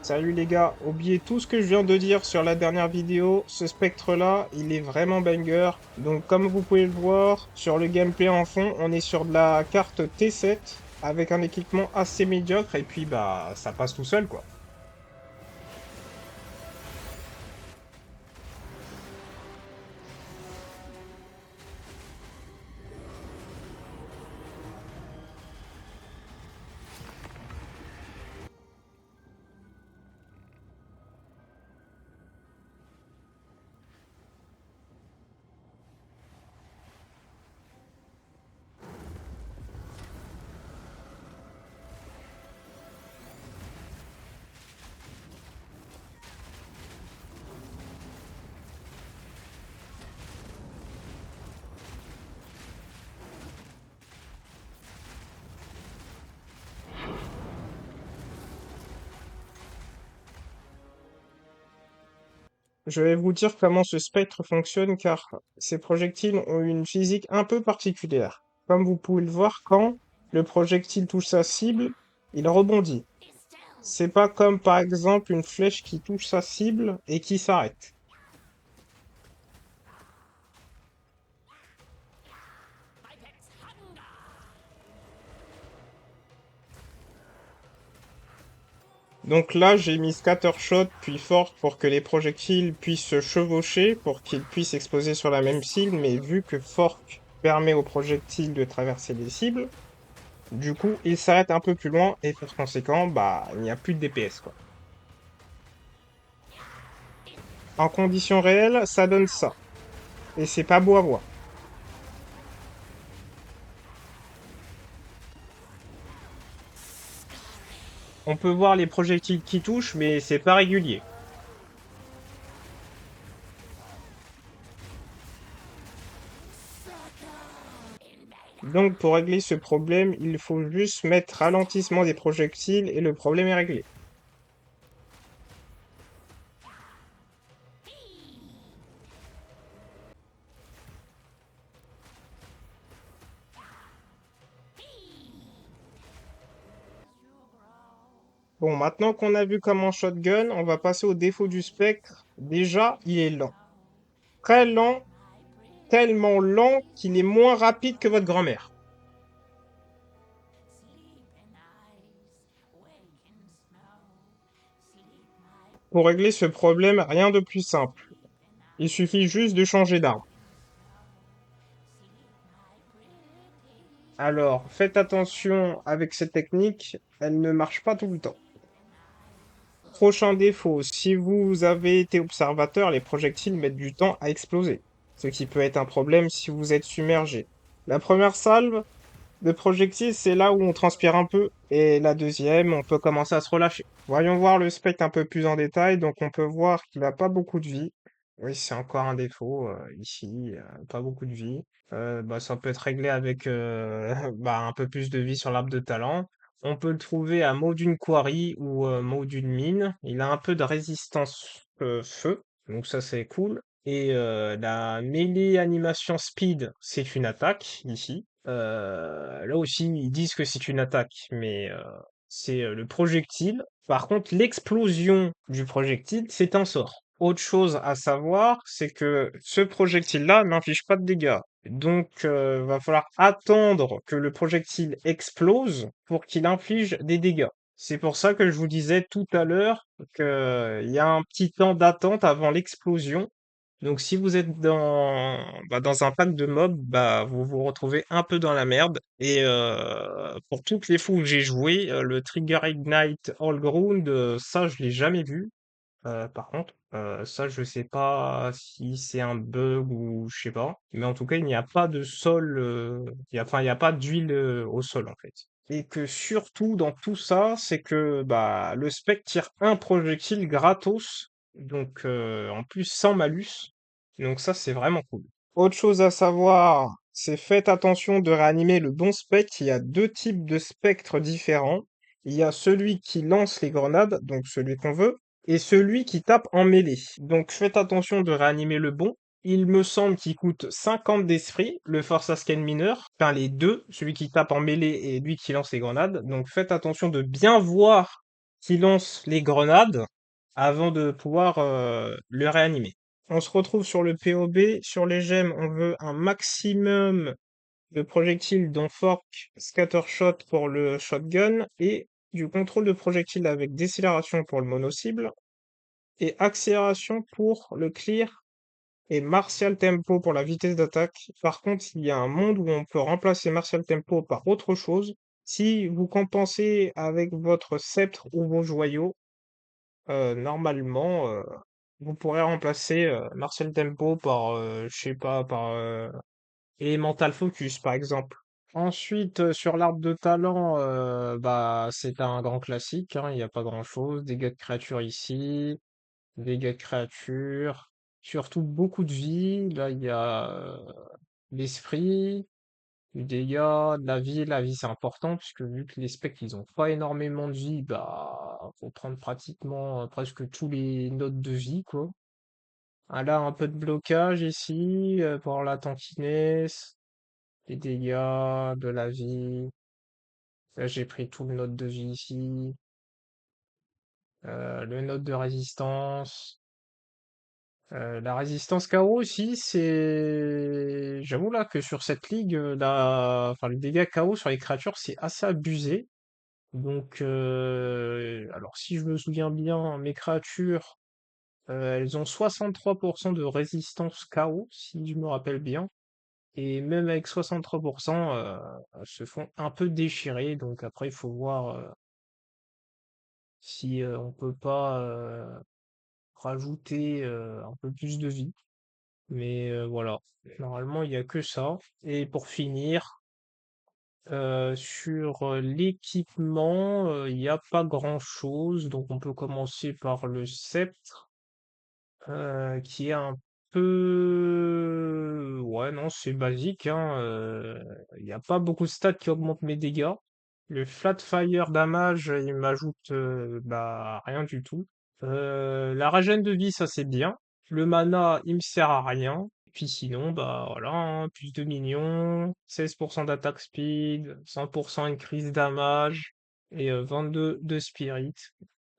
Salut les gars, oubliez tout ce que je viens de dire sur la dernière vidéo, ce spectre-là, il est vraiment banger. Donc comme vous pouvez le voir, sur le gameplay en fond, on est sur de la carte T7, avec un équipement assez médiocre, et puis bah ça passe tout seul quoi. Je vais vous dire comment ce spectre fonctionne car ces projectiles ont une physique un peu particulière. Comme vous pouvez le voir, quand le projectile touche sa cible, il rebondit. C'est pas comme par exemple une flèche qui touche sa cible et qui s'arrête. Donc là, j'ai mis scattershot puis force pour que les projectiles puissent se chevaucher, pour qu'ils puissent exploser sur la même cible, mais vu que fork permet aux projectiles de traverser les cibles, du coup, ils s'arrêtent un peu plus loin et par conséquent, bah, il n'y a plus de DPS, quoi. En conditions réelles, ça donne ça. Et c'est pas beau à voir. On peut voir les projectiles qui touchent, mais c'est pas régulier. Donc pour régler ce problème, il faut juste mettre ralentissement des projectiles et le problème est réglé. Bon, maintenant qu'on a vu comment shotgun, on va passer au défaut du spectre. Déjà, il est lent. Très lent, tellement lent qu'il est moins rapide que votre grand-mère. Pour régler ce problème, rien de plus simple. Il suffit juste de changer d'arme. Alors, faites attention avec cette technique, elle ne marche pas tout le temps. Prochain défaut, si vous avez été observateur, les projectiles mettent du temps à exploser, ce qui peut être un problème si vous êtes submergé. La première salve de projectiles, c'est là où on transpire un peu, et la deuxième, on peut commencer à se relâcher. Voyons voir le spectre un peu plus en détail, donc on peut voir qu'il n'a pas beaucoup de vie. Oui, c'est encore un défaut ici, pas beaucoup de vie. Bah, ça peut être réglé avec bah, un peu plus de vie sur l'arbre de talent. On peut le trouver à Maudune Quarry ou Maudune Mine. Il a un peu de résistance feu, donc ça c'est cool. Et la mêlée animation speed, c'est une attaque ici. Là aussi, ils disent que c'est une attaque, mais c'est le projectile. Par contre, l'explosion du projectile, c'est un sort. Autre chose à savoir, c'est que ce projectile-là n'inflige pas de dégâts. Donc, va falloir attendre que le projectile explose pour qu'il inflige des dégâts. C'est pour ça que je vous disais tout à l'heure qu'il y a un petit temps d'attente avant l'explosion. Donc si vous êtes dans un pack de mobs, bah vous vous retrouvez un peu dans la merde. Et pour toutes les fois où j'ai joué, le Trigger Ignite All Ground, ça je l'ai jamais vu. Par contre, ça je sais pas si c'est un bug ou je sais pas. Mais en tout cas, il n'y a pas de sol, enfin il n'y a pas d'huile au sol en fait. Et que surtout dans tout ça, c'est que bah le spec tire un projectile gratos, donc en plus sans malus. Donc ça c'est vraiment cool. Autre chose à savoir, c'est faites attention de réanimer le bon spectre. Il y a deux types de spectres différents. Il y a celui qui lance les grenades, donc celui qu'on veut, et celui qui tape en mêlée. Donc faites attention de réanimer le bon. Il me semble qu'il coûte 50 d'esprit, le Force Scan mineur, enfin les deux, celui qui tape en mêlée et lui qui lance les grenades. Donc faites attention de bien voir qui lance les grenades avant de pouvoir le réanimer. On se retrouve sur le POB. Sur les gemmes, on veut un maximum de projectiles dont fork, scattershot pour le shotgun et du contrôle de projectiles avec décélération pour le mono-cible et accélération pour le clear et martial tempo pour la vitesse d'attaque. Par contre, il y a un monde où on peut remplacer martial tempo par autre chose. Si vous compensez avec votre sceptre ou vos joyaux, normalement, vous pourrez remplacer martial tempo par, je sais pas, par Elemental Focus, par exemple. Ensuite, sur l'arbre de talent, bah, c'est un grand classique, hein, il n'y a pas grand-chose. Dégâts de créature ici, dégâts de créature, surtout beaucoup de vie. Là, il y a l'esprit, du dégât, de la vie c'est important, puisque vu que les specs ils ont pas énormément de vie, bah faut prendre pratiquement presque tous les nodes de vie, quoi. Ah, là, un peu de blocage ici, pour la tankiness, les dégâts, de la vie. Là, j'ai pris tout le node de vie ici, le node de résistance. La résistance KO aussi, c'est. J'avoue là que sur cette ligue, enfin, les dégâts KO sur les créatures, c'est assez abusé. Donc, alors si je me souviens bien, mes créatures, elles ont 63% de résistance KO, si je me rappelle bien. Et même avec 63%, elles se font un peu déchirer. Donc après, il faut voir si on peut pas rajouter un peu plus de vie. Mais voilà, normalement, il n'y a que ça. Et pour finir, sur l'équipement, il n'y a pas grand-chose. Donc on peut commencer par le sceptre, qui est un peu... Ouais, non, c'est basique, hein. Il n'y a pas beaucoup de stats qui augmentent mes dégâts. Le flat fire damage, il m'ajoute bah, rien du tout. La régène de vie, ça c'est bien. Le mana, il me sert à rien. Puis sinon, bah voilà, hein, plus de minions, 16% d'attaque speed, 100% increase damage et 22 de spirit.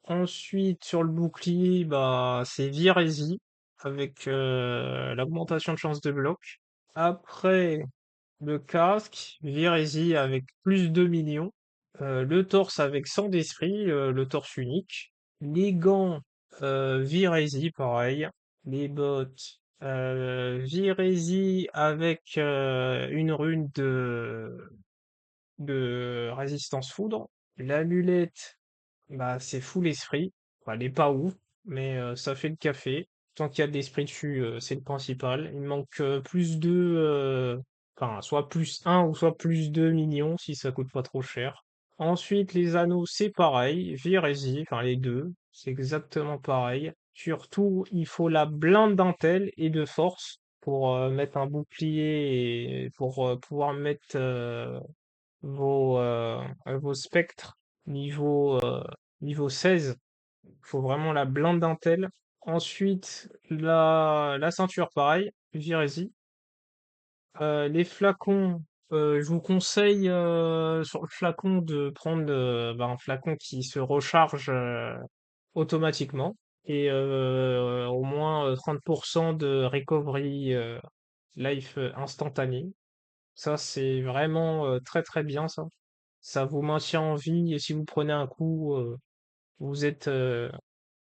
Ensuite, sur le bouclier, bah c'est Virezi avec l'augmentation de chance de bloc. Après, le casque, Virezi avec plus de millions. Le torse avec 100 d'esprit, le torse unique. Les gants, Virezi, pareil. Les bottes, Virezi avec une rune de résistance foudre. L'amulette, bah c'est full esprit. Enfin, elle est pas ouf, mais ça fait le café. Tant qu'il y a de l'esprit dessus, c'est le principal. Il me manque plus de... Enfin, soit plus un ou soit plus 2 millions si ça coûte pas trop cher. Ensuite, les anneaux, c'est pareil. Virez-y, enfin les deux, c'est exactement pareil. Surtout, il faut la blinde d'intel et de force pour mettre un bouclier et pour pouvoir mettre vos spectres niveau, niveau 16. Il faut vraiment la blinde d'intel. Ensuite, la ceinture, pareil, virez-y. Les flacons, je vous conseille sur le flacon de prendre bah, un flacon qui se recharge automatiquement et au moins 30% de recovery life instantané. Ça, c'est vraiment très très bien ça. Ça vous maintient en vie et si vous prenez un coup, vous êtes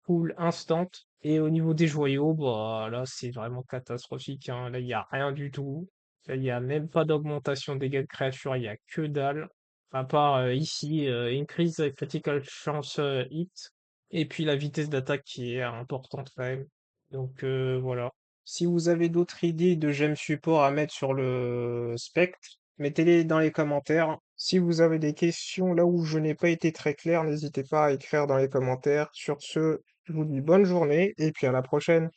full instant. Et au niveau des joyaux, bah là c'est vraiment catastrophique, hein. Là il n'y a rien du tout. Là il n'y a même pas d'augmentation de dégâts de créature, il n'y a que dalle. À part ici, increase critical chance hit. Et puis la vitesse d'attaque qui est importante quand même. Donc voilà. Si vous avez d'autres idées de gemmes support à mettre sur le spectre, mettez-les dans les commentaires. Si vous avez des questions là où je n'ai pas été très clair, n'hésitez pas à écrire dans les commentaires. Sur ce, je vous dis bonne journée et puis à la prochaine.